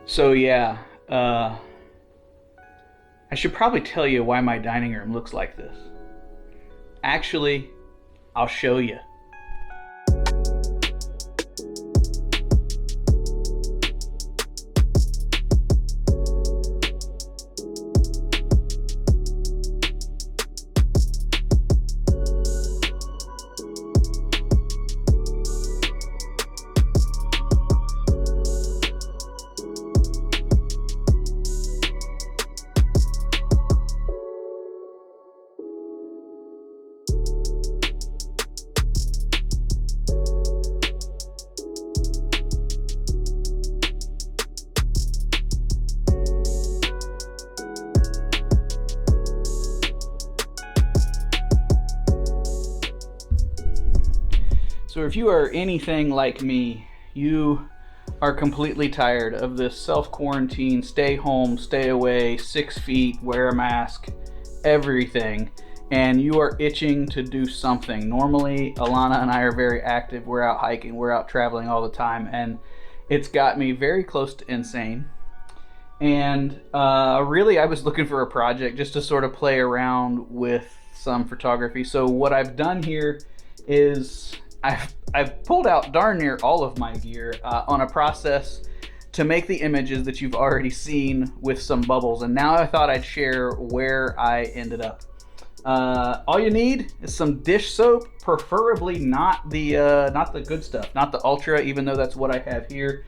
So yeah, I should probably tell you why my dining room looks like this. Actually, I'll show you. So if you are anything like me, you are completely tired of this self-quarantine, stay home, stay away, 6 feet, wear a mask, everything, and you are itching to do something. Normally, Alana and I are very active. We're out hiking, we're out traveling all the time, and it's got me very close to insane. And really, I was looking for a project just to sort of play around with some photography. So what I've done here is I've pulled out darn near all of my gear on a process to make the images that you've already seen with some bubbles, and now I thought I'd share where I ended up. All you need is some dish soap, preferably not the good stuff, not the Ultra, even though that's what I have here.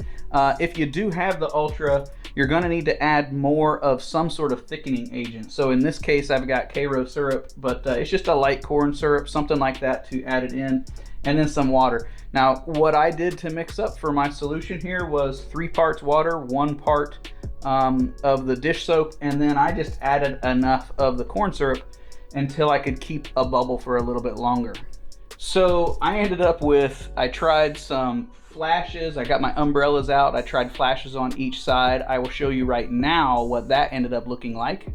If you do have the Ultra, you're going to need to add more of some sort of thickening agent. So in this case, I've got Karo syrup, but it's just a light corn syrup, something like that, to add it in, and then some water. Now, what I did to mix up for my solution here was 3 parts water, 1 part of the dish soap, and then I just added enough of the corn syrup until I could keep a bubble for a little bit longer. So I ended up with, I tried some flashes, I got my umbrellas out, I tried flashes on each side. I will show you right now what that ended up looking like.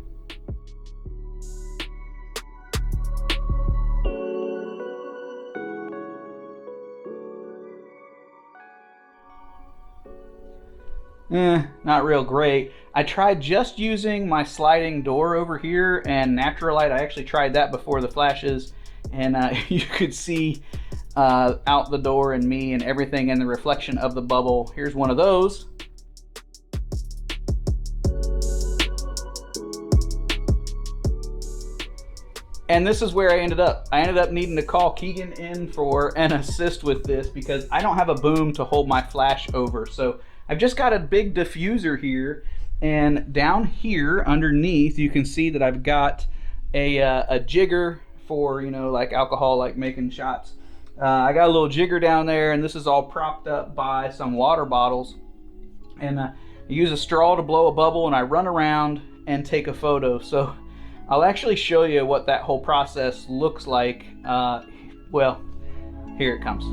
Not real great. I tried just using my sliding door over here and natural light. I actually tried that before the flashes, and you could see out the door and me and everything in the reflection of the bubble. Here's one of those. And this is where I ended up. I ended up needing to call Keegan in for an assist with this because I don't have a boom to hold my flash over. So I've just got a big diffuser here, and down here underneath you can see that I've got a jigger for, you know, like alcohol, like making shots. I got a little jigger down there, and this is all propped up by some water bottles, and I use a straw to blow a bubble, and I run around and take a photo. So I'll actually show you what that whole process looks like. Well, here it comes.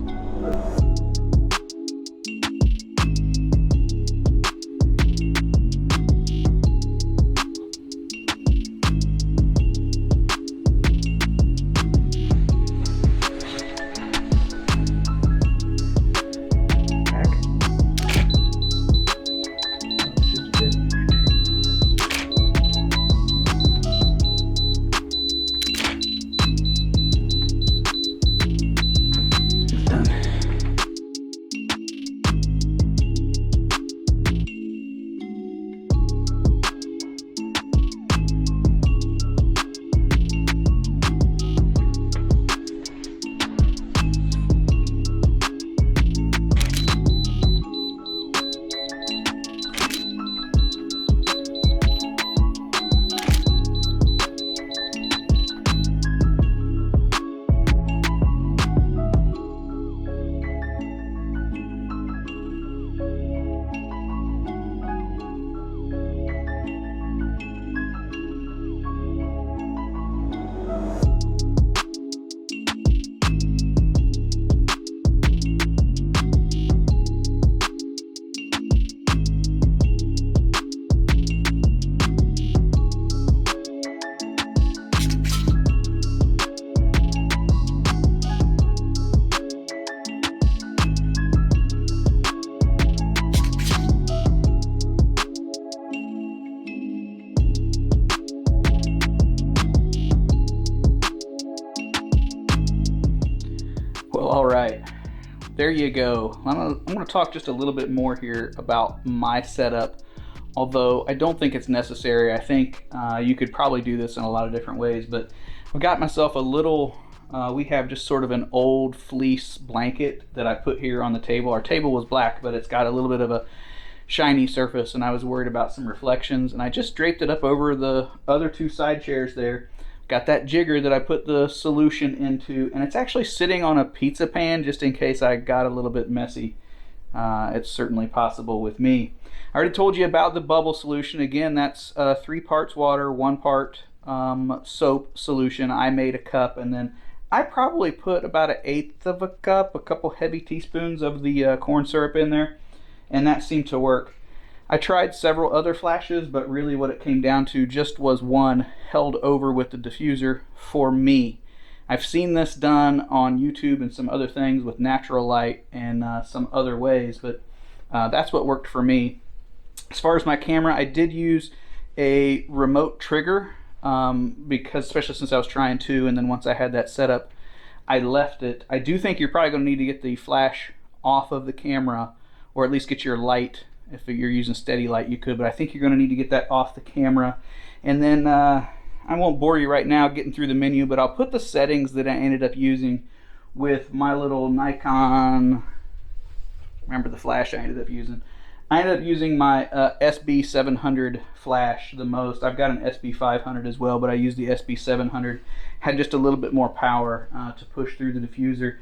there you go. I'm gonna talk just a little bit more here about my setup, although I don't think it's necessary. I think you could probably do this in a lot of different ways, but I've got myself a little, we have just sort of an old fleece blanket that I put here on the table. Our table was black, but it's got a little bit of a shiny surface, and I was worried about some reflections, and I just draped it up over the other two side chairs there. Got that jigger that I put the solution into, and it's actually sitting on a pizza pan just in case I got a little bit messy. It's certainly possible with me. I already told you about the bubble solution. Again, that's 3 parts water, 1 part soap solution. I made a cup, and then I probably put about 1/8 of a cup, a couple heavy teaspoons of the corn syrup in there, and that seemed to work. I tried several other flashes, but really what it came down to just was one held over with the diffuser for me. I've seen this done on YouTube and some other things with natural light and some other ways, but that's what worked for me. As far as my camera, I did use a remote trigger because, especially since I was trying to, and then once I had that set up, I left it. I do think you're probably going to need to get the flash off of the camera, or at least get your light. If you're using steady light, you could, but I think you're going to need to get that off the camera. And then I won't bore you right now getting through the menu, but I'll put the settings that I ended up using with my little Nikon. Remember the flash I ended up using? I ended up using my SB700 flash the most. I've got an SB500 as well, but I used the SB700. Had just a little bit more power to push through the diffuser.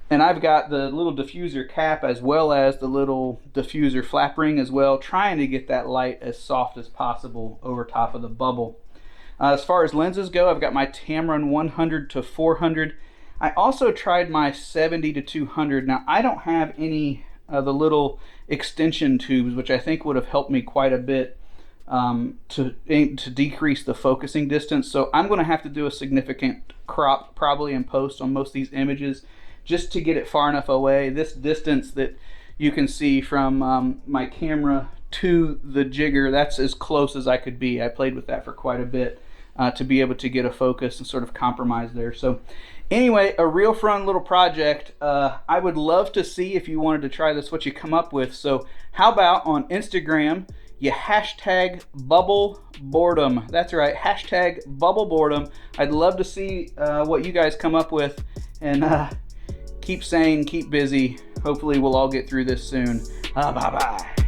And I've got the little diffuser cap as well as the little diffuser flap ring as well, trying to get that light as soft as possible over top of the bubble. As far as lenses go, I've got my Tamron 100 to 400. I also tried my 70 to 200. Now, I don't have any of the little extension tubes, which I think would have helped me quite a bit to decrease the focusing distance. So I'm going to have to do a significant crop probably in post on most of these images, just to get it far enough away. This distance that you can see from my camera to the jigger, that's as close as I could be. I played with that for quite a bit to be able to get a focus and sort of compromise there. So anyway, a real fun little project. I would love to see, if you wanted to try this, what you come up with. So how about on Instagram, you hashtag bubble boredom. That's right, hashtag bubble boredom. I'd love to see what you guys come up with, and keep sane, keep busy. Hopefully we'll all get through this soon. Bye-bye.